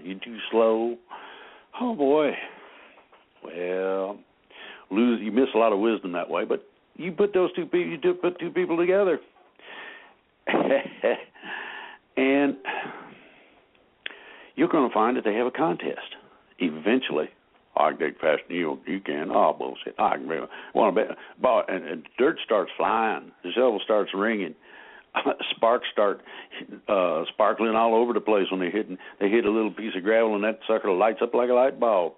You too slow. Oh, boy. Well, you miss a lot of wisdom that way, but you put two people together. And you're going to find that they have a contest eventually. I can take faster than you. You can. Oh, bullshit. I can. And dirt starts flying. The shovel starts ringing. Sparks start sparkling all over the place when they hit a little piece of gravel, and that sucker lights up like a light bulb.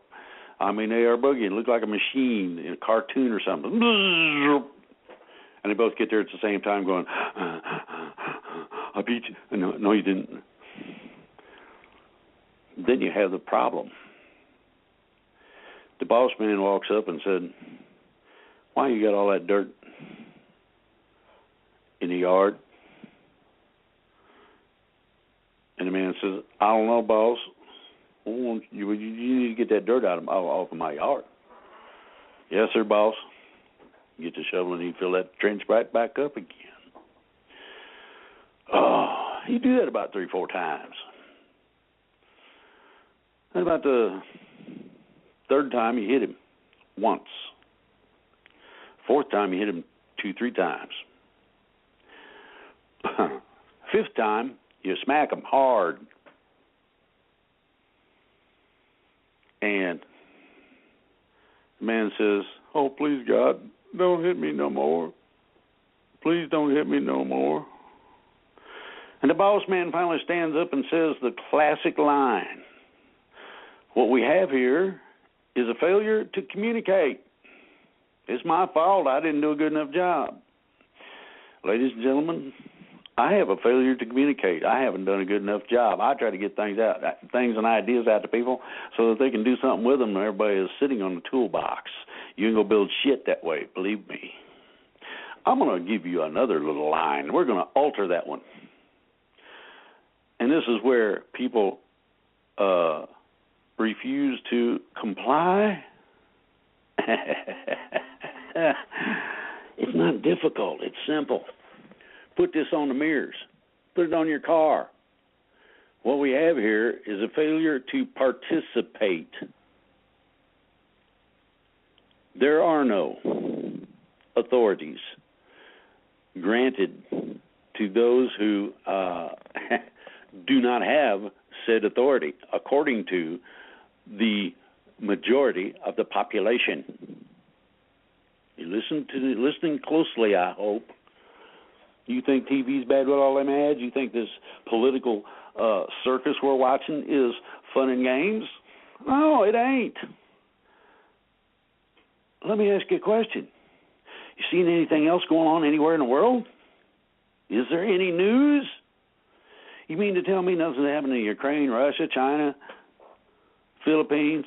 I mean, they are boogieing. Look like a machine in a cartoon or something. And they both get there at the same time going, I beat you. No, you didn't. Then you have the problem. The boss man walks up and said, why you got all that dirt in the yard? And the man says, I don't know, boss. You need to get that dirt off of my yard. Yes, sir, boss. Get the shovel and you fill that trench right back up again. Oh, you do that about 3-4 times. And about the third time, you hit him once. Fourth time, you hit him 2-3 times. Fifth time, you smack him hard. And the man says, oh, please, God, don't hit me no more. Please don't hit me no more. And the boss man finally stands up and says the classic line. What we have here is a failure to communicate. It's my fault. I didn't do a good enough job. Ladies and gentlemen, I have a failure to communicate. I haven't done a good enough job. I try to get things and ideas out to people so that they can do something with them, and everybody is sitting on the toolbox. You can go build shit that way, believe me. I'm going to give you another little line. We're going to alter that one. And this is where people refuse to comply. It's not difficult. It's simple. Put this on the mirrors. Put it on your car. What we have here is a failure to participate. There are no authorities granted to those who do not have said authority, according to the majority of the population. You're listening closely, I hope. You think TV's bad with all them ads? You think this political circus we're watching is fun and games? No, it ain't. Let me ask you a question. You seen anything else going on anywhere in the world? Is there any news? You mean to tell me nothing's happening in Ukraine, Russia, China, Philippines,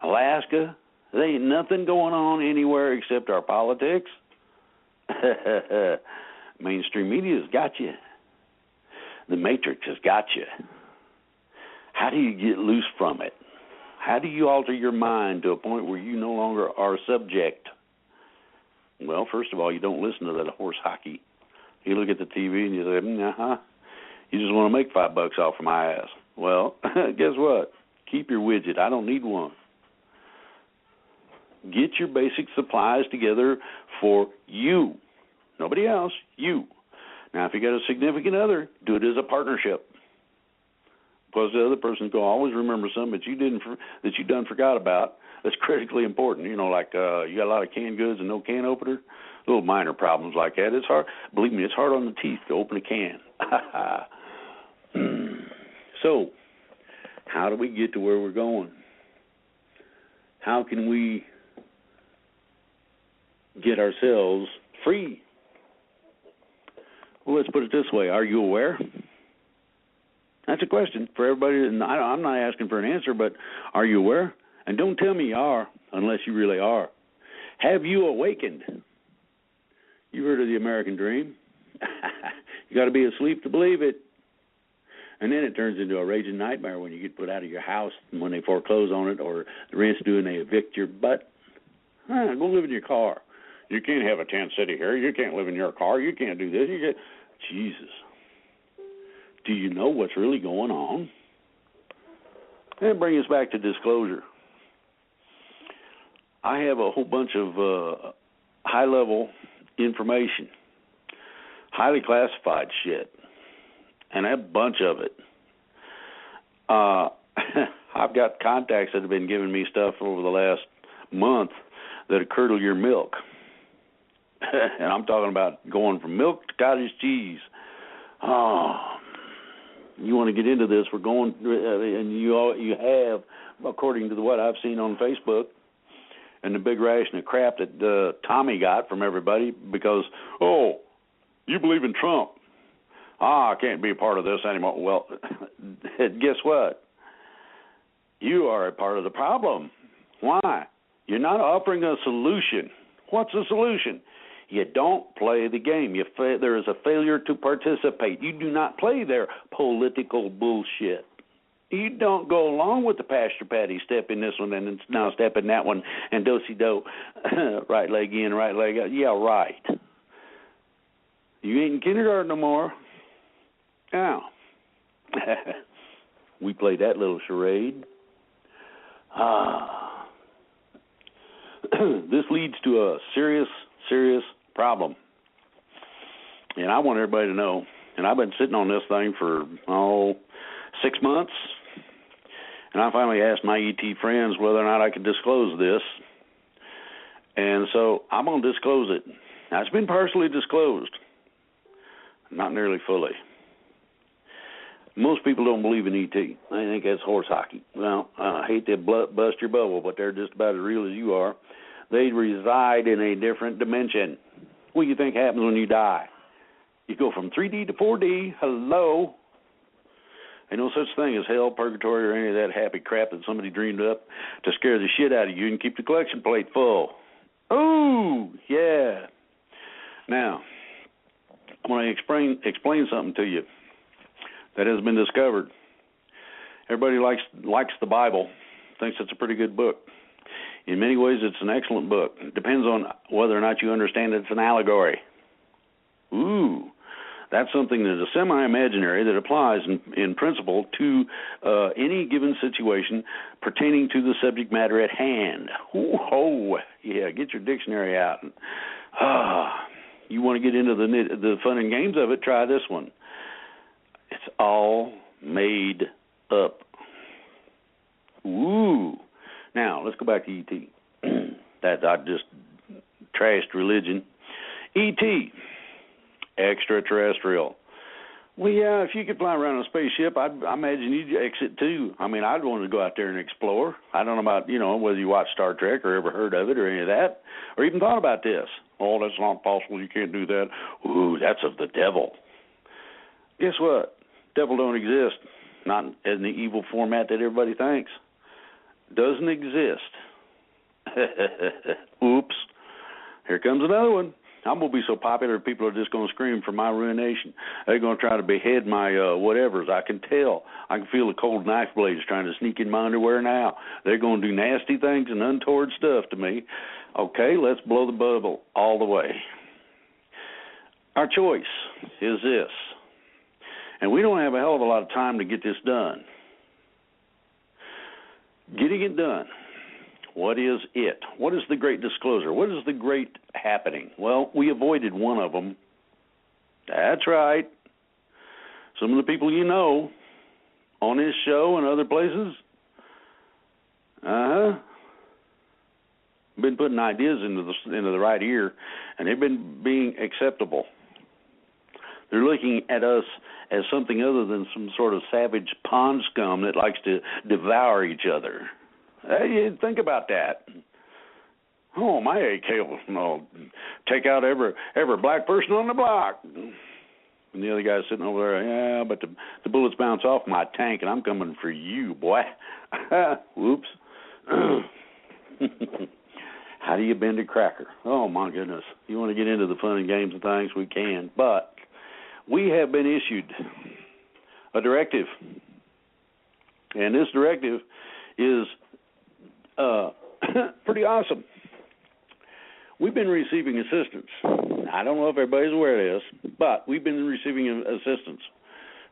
Alaska? There ain't nothing going on anywhere except our politics? Mainstream media's got you. The Matrix has got you. How do you get loose from it? How do you alter your mind to a point where you no longer are subject? Well, first of all, you don't listen to that horse hockey. You look at the TV and you say, you just want to make $5 off of my ass. Well, guess what? Keep your widget. I don't need one. Get your basic supplies together for you. Nobody else, you. Now, if you got a significant other, do it as a partnership. Because the other person's going to always remember something that you done forgot about that's critically important. You know, like you got a lot of canned goods and no can opener. Little minor problems like that. It's hard. Believe me, it's hard on the teeth to open a can. So, how do we get to where we're going? How can we get ourselves free? Well, let's put it this way. Are you aware? That's a question for everybody. And I'm not asking for an answer, but are you aware? And don't tell me you are unless you really are. Have you awakened? You've heard of the American dream. You got to be asleep to believe it. And then it turns into a raging nightmare when you get put out of your house and when they foreclose on it or the rent's due and they evict your butt. Go live in your car. You can't have a tent city here. You can't live in your car. You can't do this. Jesus. Do you know what's really going on? And bring us back to disclosure. I have a whole bunch of high-level information, highly classified shit, and I have a bunch of it. I've got contacts that have been giving me stuff over the last month that curdle your milk. And I'm talking about going from milk to cottage cheese. Oh, you want to get into this? We're going, and you have, according to what I've seen on Facebook, and the big ration of crap that Tommy got from everybody because, oh, you believe in Trump. I can't be a part of this anymore. Well, guess what? You are a part of the problem. Why? You're not offering a solution. What's the solution? You don't play the game. There is a failure to participate. You do not play their political bullshit. You don't go along with the Pastor Patty, step in this one and now step in that one, and do-si-do, right leg in, right leg out. Yeah, right. You ain't in kindergarten no more. Now, we played that little charade. This leads to a serious problem. And I want everybody to know, and I've been sitting on this thing for, 6 months, and I finally asked my ET friends whether or not I could disclose this. And so I'm going to disclose it. Now, it's been partially disclosed, not nearly fully. Most people don't believe in ET. They think that's horse hockey. Well, I hate to bust your bubble, but they're just about as real as you are. They reside in a different dimension. What do you think happens when you die? You go from 3D to 4D. Hello. Ain't no such thing as hell, purgatory, or any of that happy crap that somebody dreamed up to scare the shit out of you and keep the collection plate full. Ooh, yeah. Now, I'm going to explain something to you that has been discovered. Everybody likes the Bible, thinks it's a pretty good book. In many ways, it's an excellent book. It depends on whether or not you understand it's an allegory. Ooh, that's something that is semi-imaginary that applies in principle to any given situation pertaining to the subject matter at hand. Oh, yeah, get your dictionary out. You want to get into the fun and games of it, try this one. It's all made up. Ooh. Now, let's go back to E.T. That I just trashed religion. E.T., extraterrestrial. Well, yeah, if you could fly around a spaceship, I imagine you'd exit too. I mean, I'd want to go out there and explore. I don't know about, whether you watch Star Trek or ever heard of it or any of that, or even thought about this. Oh, that's not possible. You can't do that. Ooh, that's of the devil. Guess what? Devil don't exist. Not in the evil format that everybody thinks. Doesn't exist. Oops. Here comes another one. I'm going to be so popular, people are just going to scream for my ruination. They're going to try to behead my whatevers. I can tell. I can feel the cold knife blades trying to sneak in my underwear now. They're going to do nasty things and untoward stuff to me. Okay, let's blow the bubble all the way. Our choice is this. And we don't have a hell of a lot of time to get this done. Getting it done. What is it? What is the great disclosure? What is the great happening? Well, we avoided one of them. That's right. Some of the people you know on this show and other places, been putting ideas into the right ear, and they've been being acceptable. They're looking at us as something other than some sort of savage pond scum that likes to devour each other. Hey, think about that. Oh, my AK will take out every black person on the block. And the other guy's sitting over there, yeah, but the bullets bounce off my tank, and I'm coming for you, boy. Whoops. How do you bend a cracker? Oh, my goodness. You want to get into the fun and games and things, we can. But we have been issued a directive. And this directive is pretty awesome. We've been receiving assistance. I don't know if everybody's aware of this, but we've been receiving assistance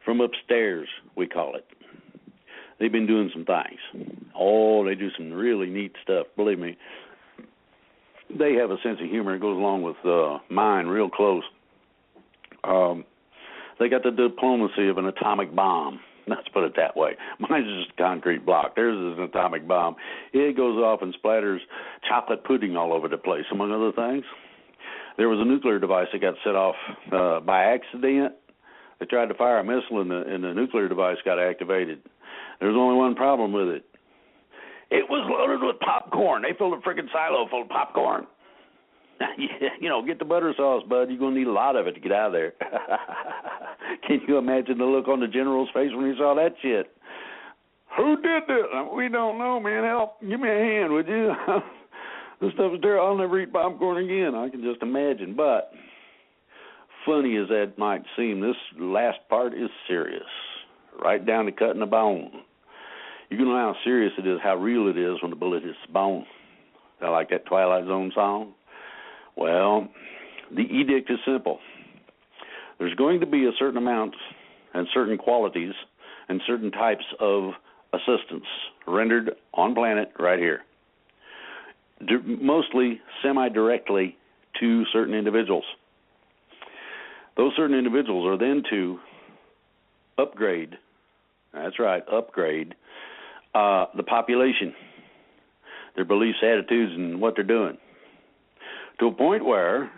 from upstairs, we call it. they've been doing some things. Oh, they do some really neat stuff. Believe me, they have a sense of humor. It goes along with mine real close. They got the diplomacy of an atomic bomb. Let's put it that way. Mine's just a concrete block. Theirs is an atomic bomb. It goes off and splatters chocolate pudding all over the place, among other things. There was a nuclear device that got set off by accident. They tried to fire a missile, and the nuclear device got activated. There was only one problem with it. It was loaded with popcorn. They filled a freaking silo full of popcorn. You know, get the butter sauce, bud. You're going to need a lot of it to get out of there. Can you imagine the look on the general's face when he saw that shit? Who did this? We don't know, man. Help. Give me a hand, would you? This stuff is terrible. I'll never eat popcorn again. I can just imagine. But funny as that might seem, this last part is serious, right down to cutting the bone. You know how serious it is, how real it is when the bullet hits the bone. I like that Twilight Zone song. Well, the edict is simple. There's going to be a certain amount and certain qualities and certain types of assistance rendered on planet right here, mostly semi-directly to certain individuals. Those certain individuals are then to upgrade, that's right, upgrade the population, their beliefs, attitudes, and what they're doing, to a point where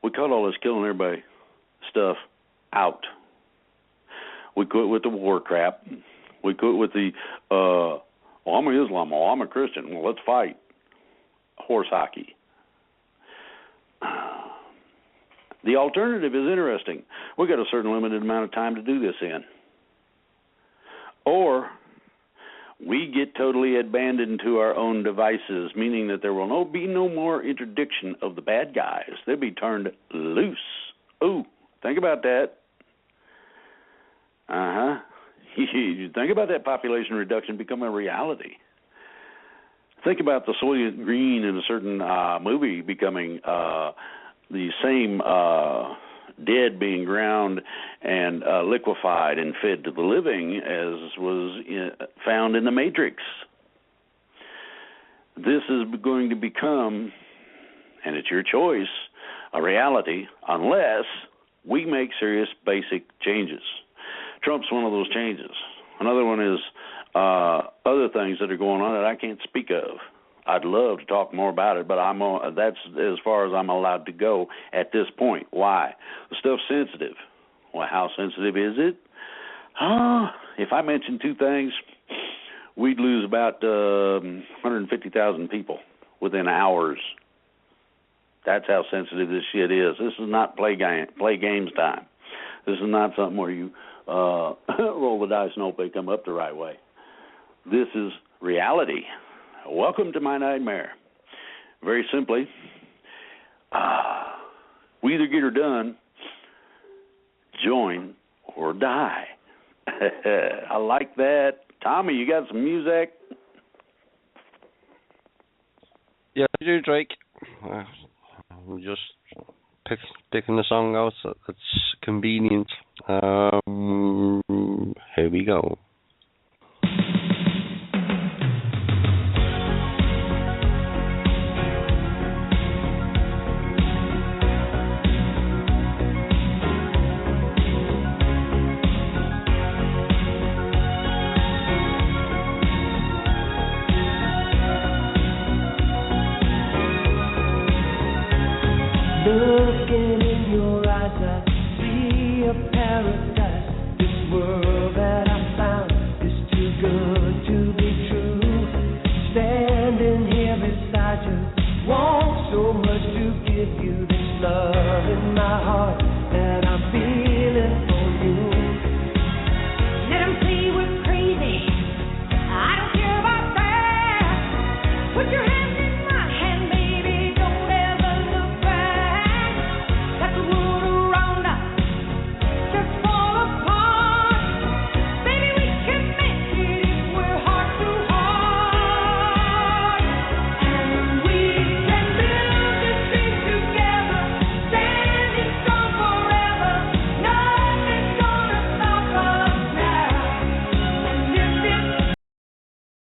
we cut all this killing everybody stuff out. We quit with the war crap. We quit with the, I'm an Islam, I'm a Christian. Well, let's fight. Horse hockey. The alternative is interesting. We've got a certain limited amount of time to do this in. Or we get totally abandoned to our own devices, meaning that there will be no more interdiction of the bad guys. They'll be turned loose. Ooh, think about that. You think about that population reduction become a reality. Think about the Soylent Green in a certain movie becoming the same dead being ground and liquefied and fed to the living as was found in the Matrix. This is going to become, and it's your choice, a reality unless we make serious basic changes. Trump's one of those changes. Another one is other things that are going on that I can't speak of. I'd love to talk more about it, but that's as far as I'm allowed to go at this point. Why? The stuff's sensitive. Well, how sensitive is it? If I mentioned two things, we'd lose about 150,000 people within hours. That's how sensitive this shit is. This is not play games time. This is not something where you roll the dice and hope they come up the right way. This is reality. Welcome to my nightmare. Very simply, we either get her done, join, or die. I like that. Tommy, you got some music? Yeah, I do, Drake. I'm just picking the song out that's convenient. Here we go. Looking in your eyes, I see a paradise.